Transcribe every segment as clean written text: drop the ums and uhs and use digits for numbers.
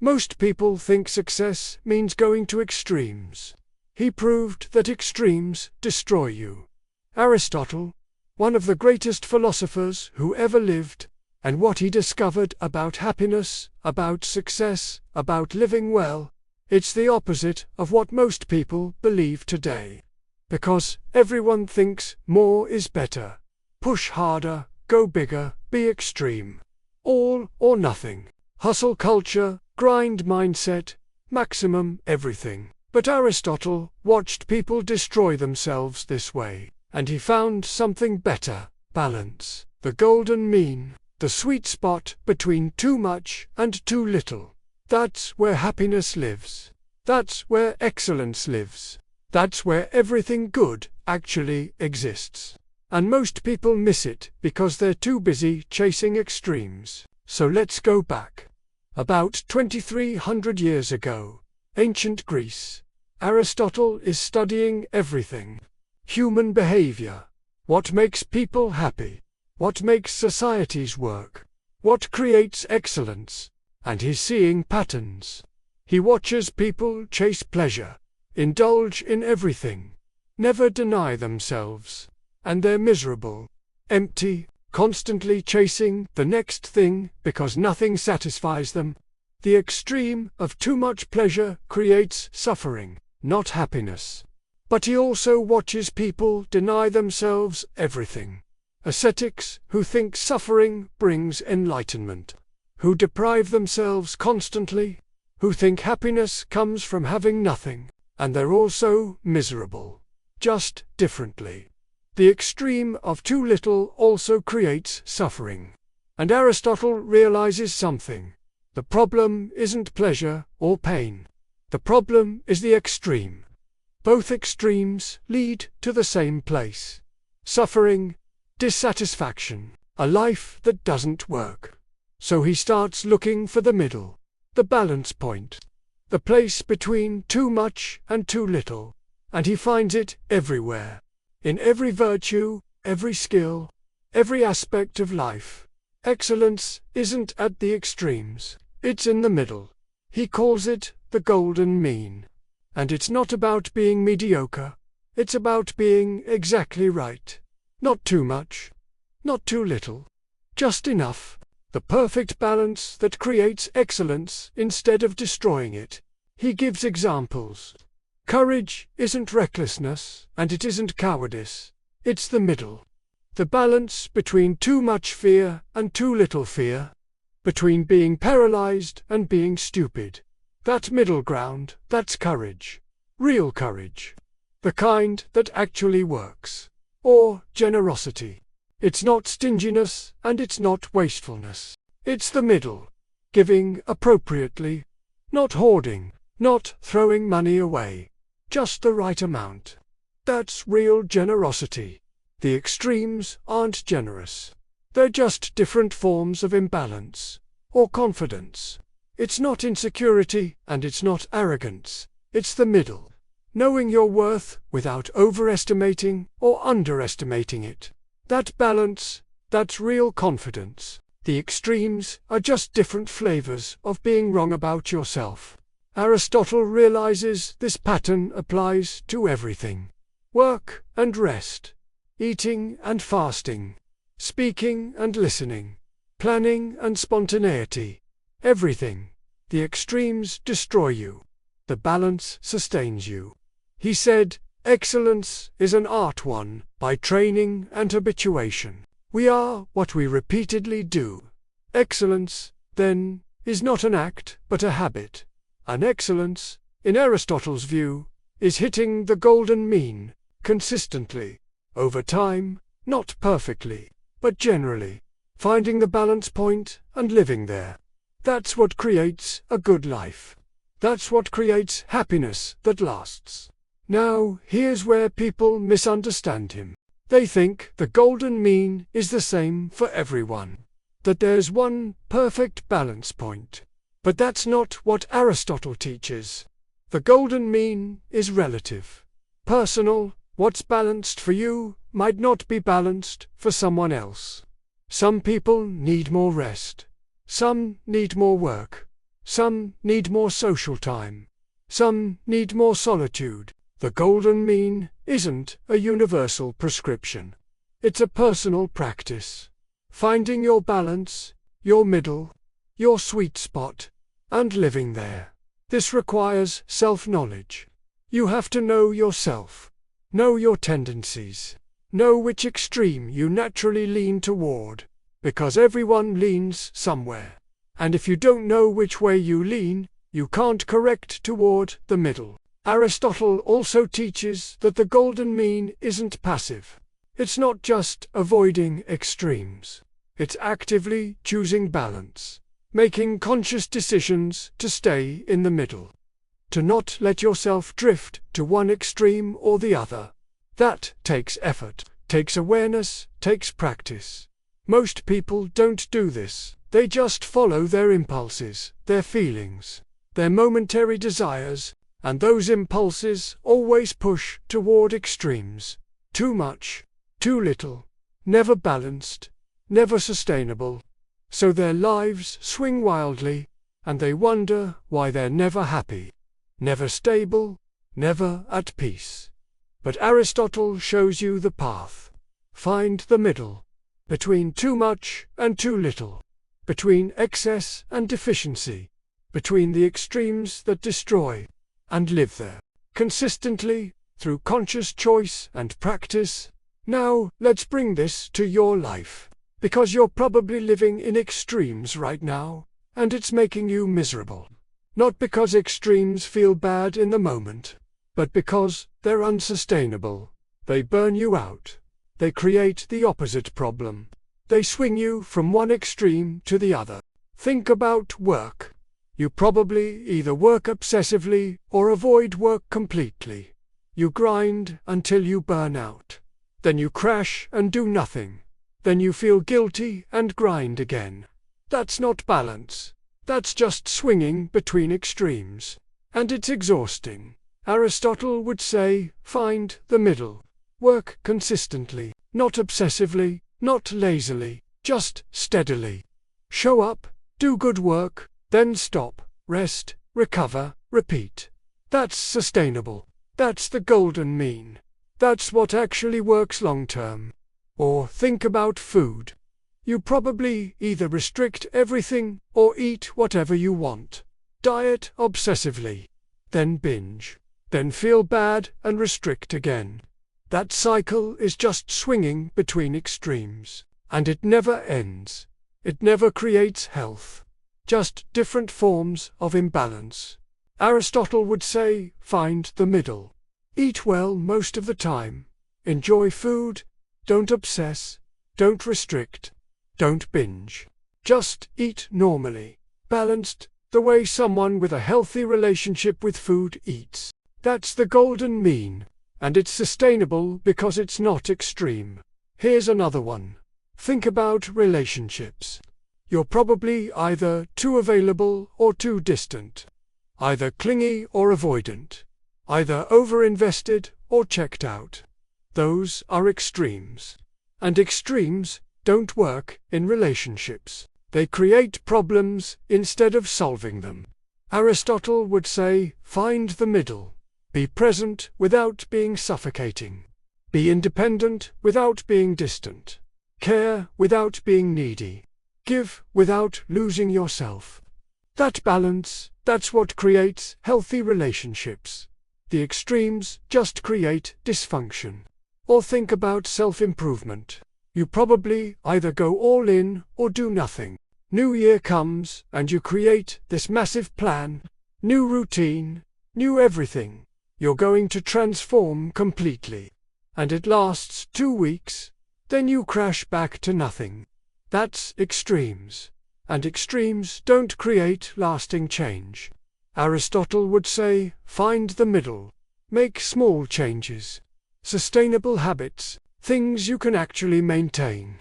Most people think success means going to extremes. He proved that extremes destroy you. Aristotle, one of the greatest philosophers who ever lived, and what he discovered about happiness, about success, about living well, it's the opposite of what most people believe today. Because everyone thinks more is better. Push harder, go bigger, be extreme. All or nothing. Hustle culture, grind mindset, maximum everything. But Aristotle watched people destroy themselves this way, and he found something better: balance, the golden mean, the sweet spot between too much and too little. That's where happiness lives. That's where excellence lives. That's where everything good actually exists. And most people miss it because they're too busy chasing extremes. So let's go back. About 2300 years ago, ancient Greece, Aristotle is studying everything. Human behavior. What makes people happy? What makes societies work? What creates excellence? And he's seeing patterns. He watches people chase pleasure, indulge in everything, never deny themselves, and they're miserable, empty, constantly chasing the next thing because nothing satisfies them. The extreme of too much pleasure creates suffering, not happiness. But he also watches people deny themselves everything. Ascetics who think suffering brings enlightenment, who deprive themselves constantly, who think happiness comes from having nothing, and they're also miserable, just differently. The extreme of too little also creates suffering. And Aristotle realizes something. The problem isn't pleasure or pain. The problem is the extreme. Both extremes lead to the same place. Suffering, dissatisfaction, a life that doesn't work. So he starts looking for the middle, the balance point, the place between too much and too little, and he finds it everywhere. In every virtue, every skill, every aspect of life. Excellence isn't at the extremes, it's in the middle. He calls it the golden mean. And it's not about being mediocre, it's about being exactly right. Not too much, not too little, just enough. The perfect balance that creates excellence instead of destroying it. He gives examples. Courage isn't recklessness, and it isn't cowardice. It's the middle. The balance between too much fear and too little fear. Between being paralyzed and being stupid. That middle ground, that's courage. Real courage. The kind that actually works. Or generosity. It's not stinginess and it's not wastefulness. It's the middle. Giving appropriately. Not hoarding. Not throwing money away. Just the right amount. That's real generosity. The extremes aren't generous. They're just different forms of imbalance. Or confidence. It's not insecurity and it's not arrogance. It's the middle. Knowing your worth without overestimating or underestimating it. That balance, that's real confidence. The extremes are just different flavors of being wrong about yourself. Aristotle realizes this pattern applies to everything. Work and rest. Eating and fasting. Speaking and listening. Planning and spontaneity. Everything. The extremes destroy you. The balance sustains you. He said, excellence is an art won by training and habituation. We are what we repeatedly do. Excellence, then, is not an act but a habit. And excellence, in Aristotle's view, is hitting the golden mean, consistently, over time, not perfectly, but generally, finding the balance point and living there. That's what creates a good life. That's what creates happiness that lasts. Now, here's where people misunderstand him. They think the golden mean is the same for everyone. That there's one perfect balance point. But that's not what Aristotle teaches. The golden mean is relative. Personal, what's balanced for you might not be balanced for someone else. Some people need more rest. Some need more work. Some need more social time. Some need more solitude. The golden mean isn't a universal prescription. It's a personal practice. Finding your balance, your middle, your sweet spot, and living there. This requires self-knowledge. You have to know yourself, know your tendencies, know which extreme you naturally lean toward, because everyone leans somewhere. And if you don't know which way you lean, you can't correct toward the middle. Aristotle also teaches that the golden mean isn't passive. It's not just avoiding extremes. It's actively choosing balance, making conscious decisions to stay in the middle, to not let yourself drift to one extreme or the other. That takes effort, takes awareness, takes practice. Most people don't do this. They just follow their impulses, their feelings, their momentary desires, and those impulses always push toward extremes. Too much, too little, never balanced, never sustainable. So their lives swing wildly, and they wonder why they're never happy, never stable, never at peace. But Aristotle shows you the path. Find the middle, between too much and too little, between excess and deficiency, between the extremes that destroy, and live there, consistently, through conscious choice and practice. Now, let's bring this to your life, because you're probably living in extremes right now, and it's making you miserable. Not because extremes feel bad in the moment, but because they're unsustainable. They burn you out. They create the opposite problem. They swing you from one extreme to the other. Think about work. You probably either work obsessively or avoid work completely. You grind until you burn out. Then you crash and do nothing. Then you feel guilty and grind again. That's not balance. That's just swinging between extremes. And it's exhausting. Aristotle would say, find the middle. Work consistently, not obsessively, not lazily, just steadily. Show up, do good work, then stop, rest, recover, repeat. That's sustainable. That's the golden mean. That's what actually works long term. Or think about food. You probably either restrict everything or eat whatever you want. Diet obsessively. Then binge. Then feel bad and restrict again. That cycle is just swinging between extremes. And it never ends. It never creates health. Just different forms of imbalance. Aristotle would say, find the middle. Eat well most of the time. Enjoy food. Don't obsess. Don't restrict. Don't binge. Just eat normally. Balanced, the way someone with a healthy relationship with food eats. That's the golden mean. And it's sustainable because it's not extreme. Here's another one. Think about relationships. You're probably either too available or too distant. Either clingy or avoidant. Either over-invested or checked out. Those are extremes. And extremes don't work in relationships. They create problems instead of solving them. Aristotle would say, find the middle. Be present without being suffocating. Be independent without being distant. Care without being needy. Give without losing yourself. That balance, that's what creates healthy relationships. The extremes just create dysfunction. Or think about self-improvement. You probably either go all in or do nothing. New Year comes and you create this massive plan, new routine, new everything. You're going to transform completely. And it lasts 2 weeks. Then you crash back to nothing. That's extremes. And extremes don't create lasting change. Aristotle would say, find the middle. Make small changes. Sustainable habits, things you can actually maintain.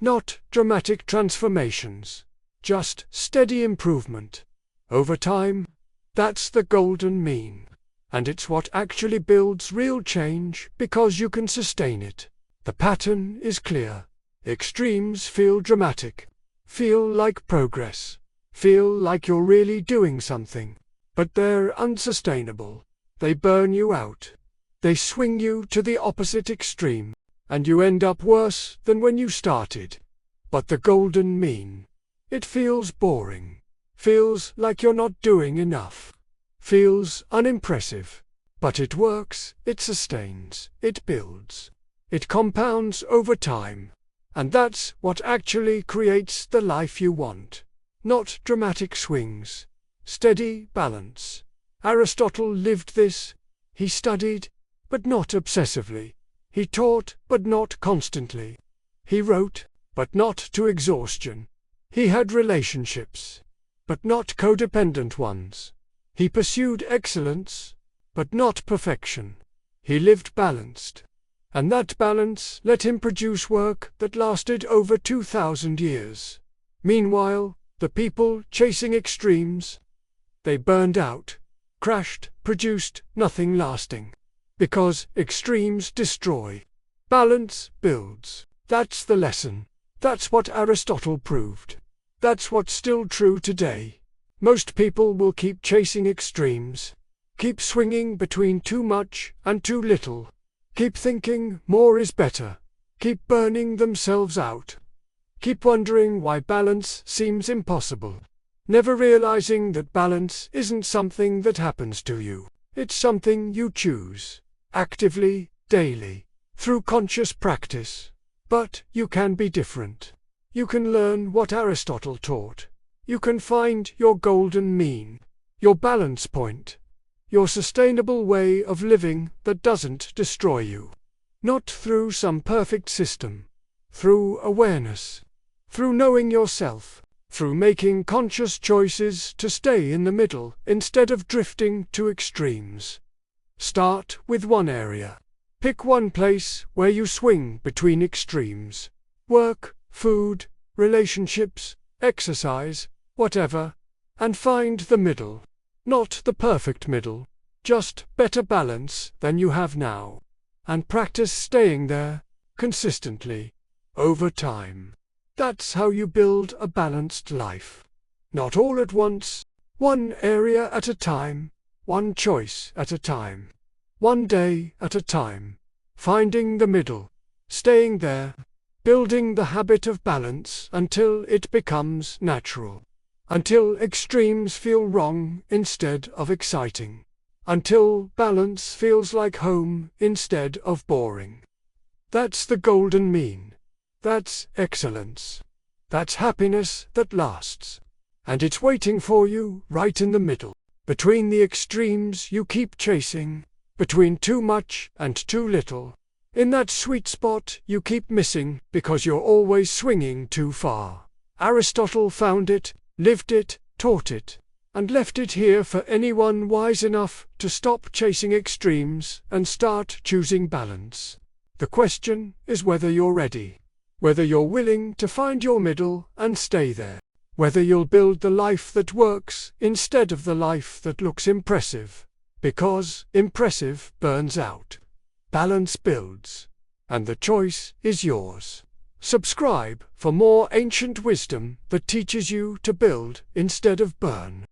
Not dramatic transformations. Just steady improvement. Over time. That's the golden mean. And it's what actually builds real change because you can sustain it. The pattern is clear. Extremes feel dramatic. Feel like progress. feel like you're really doing something, but they're unsustainable. They burn you out. They swing you to the opposite extreme, and you end up worse than when you started. But the golden mean. It feels boring. Feels like you're not doing enough. Feels unimpressive. But it works, it sustains, it builds. It compounds over time. And that's what actually creates the life you want. Not dramatic swings. Steady balance. Aristotle lived this. He studied, but not obsessively. He taught, but not constantly. He wrote, but not to exhaustion. He had relationships, but not codependent ones. He pursued excellence, but not perfection. He lived balanced. And that balance let him produce work that lasted over 2,000 years. Meanwhile, the people chasing extremes, they burned out, crashed, produced nothing lasting. Because extremes destroy. Balance builds. That's the lesson. That's what Aristotle proved. That's what's still true today. Most people will keep chasing extremes. Keep swinging between too much and too little. Keep thinking more is better. Keep burning themselves out. Keep wondering why balance seems impossible. Never realizing that balance isn't something that happens to you. It's something you choose. Actively, daily, through conscious practice. But you can be different. You can learn what Aristotle taught. You can find your golden mean, your balance point, your sustainable way of living that doesn't destroy you. Not through some perfect system. Through awareness. Through knowing yourself. Through making conscious choices to stay in the middle instead of drifting to extremes. Start with one area. Pick one place where you swing between extremes. Work, food, relationships, exercise, whatever. And find the middle. Not the perfect middle. Just better balance than you have now. And practice staying there, consistently, over time. That's how you build a balanced life. Not all at once. One area at a time. One choice at a time. One day at a time. Finding the middle. Staying there. Building the habit of balance until it becomes natural. Until extremes feel wrong instead of exciting. Until balance feels like home instead of boring. That's the golden mean. That's excellence. That's happiness that lasts. And it's waiting for you right in the middle. Between the extremes you keep chasing. Between too much and too little. In that sweet spot you keep missing because you're always swinging too far. Aristotle found it, lived it, taught it, and left it here for anyone wise enough to stop chasing extremes and start choosing balance. The question is whether you're ready. Whether you're willing to find your middle and stay there. Whether you'll build the life that works instead of the life that looks impressive. Because impressive burns out. Balance builds. And the choice is yours. Subscribe for more ancient wisdom that teaches you to build instead of burn.